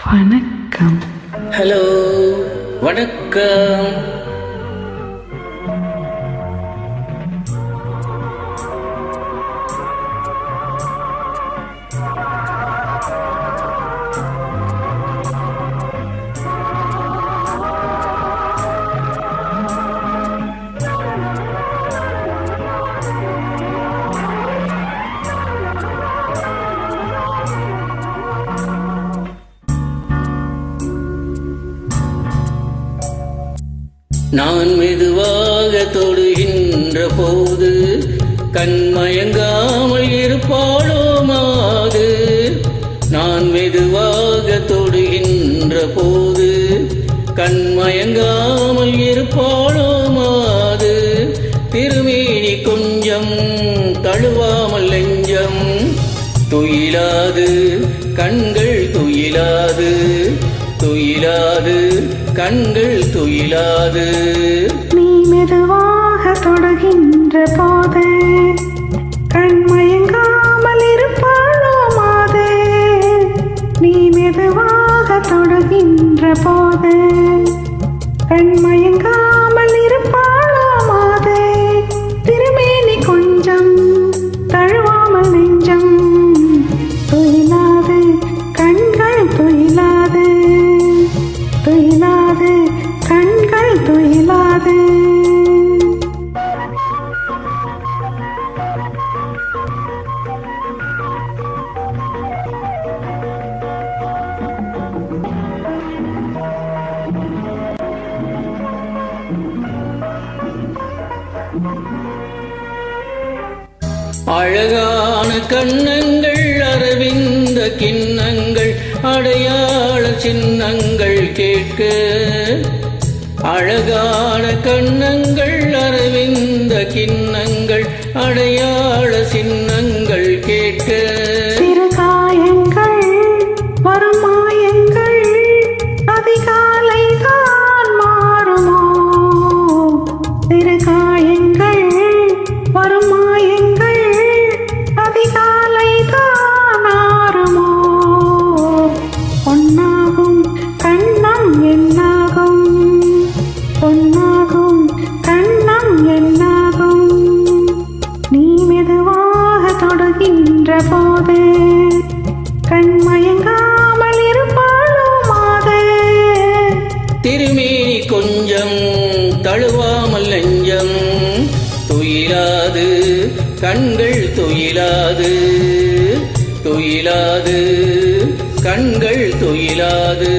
வணக்கம். ஹலோ, வணக்கம். நான் மெதுவாக தொடுகின்ற போது கண்மயங்காமல் இருப்பாளோ மாது. நான் மெதுவாக தொடுகின்ற போது கண்மயங்காமல் இருப்பாளோ மாது. திருமேனி கொஞ்சம் தழுவாமல் நெஞ்சம் துயிலாது, கண்கள் துயிலாது, துயிலாது, கண்கள் துயிலாது. நீ மெதுவாக தொடுகின்ற போது கண்மயங்காமல் இருப்பாளோ மாது. நீ மெதுவாக தொடுகின்ற போது கண்மயங்காமல் இருப்பாளோ மாது. திருமேனி கொஞ்சம் தழுவாமல் நெஞ்சம் துயிலாது, கண்கள் துயிலாது, துயிலாது, கண்கள் துயிலாது. அழகான கண்ணங்கள், அரவிந்த கிண்ணங்கள், அடையாள சின்னங்கள் கேட்க. அழகான கண்ணங்கள், அரவிந்த கிண்ணங்கள், அடையாள சின்னங்கள் கேட்க. சிறு காயங்கள் வரும் மாயங்கள் அதிகாலை தான் மாறுமோ. சிறு காயங்கள் வரும் மாயங்கள் அதிகாலை தான் மாறுமோ. பொன்னாகும் கண்ணம் என்னாகும், பொன்னாகும் கண்ணம் என்னாகும். நீ மெதுவாக தொடுகின்ற போது கண்மயங்காமல் இருப்பாளோ மாது. திருமேனி கொஞ்சம் தழுவாமல் நெஞ்சம் துயிலாது, கண்கள் துயிலாது, துயிலாது, கண்கள் துயிலாது.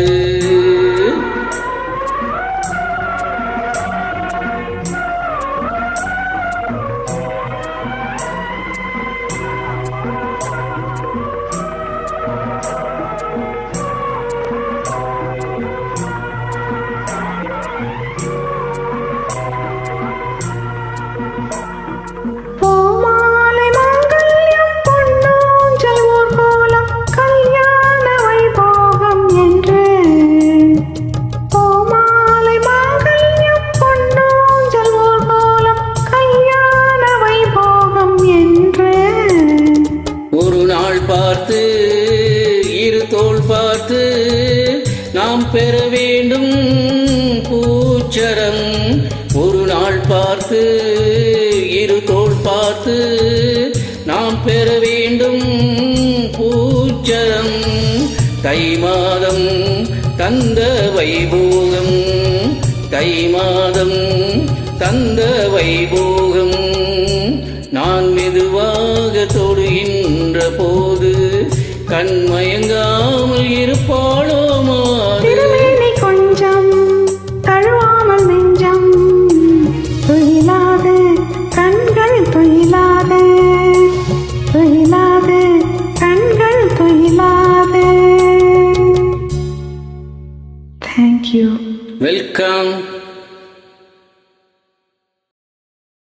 பார்த்து இரு தோள் பார்த்து நாம் பெற வேண்டும் பூச்சரம். ஒரு நாள் பார்த்து இரு தோள் பார்த்து நாம் பெற வேண்டும் பூச்சரம். தை மாதம் தந்த வைபோகம், தை மாதம் தந்த வைபோகம். நான் மெதுவாக தொடுகின்ற போது கண்மயங்காமல் இருப்பாளோ மாது. திருமேனி கொஞ்சம் தழுவாமல் நெஞ்சம் துயிலாது, கண்கள் துயிலாது, துயிலாது, கண்கள் துயிலாது. Thank you. வெல்கம்.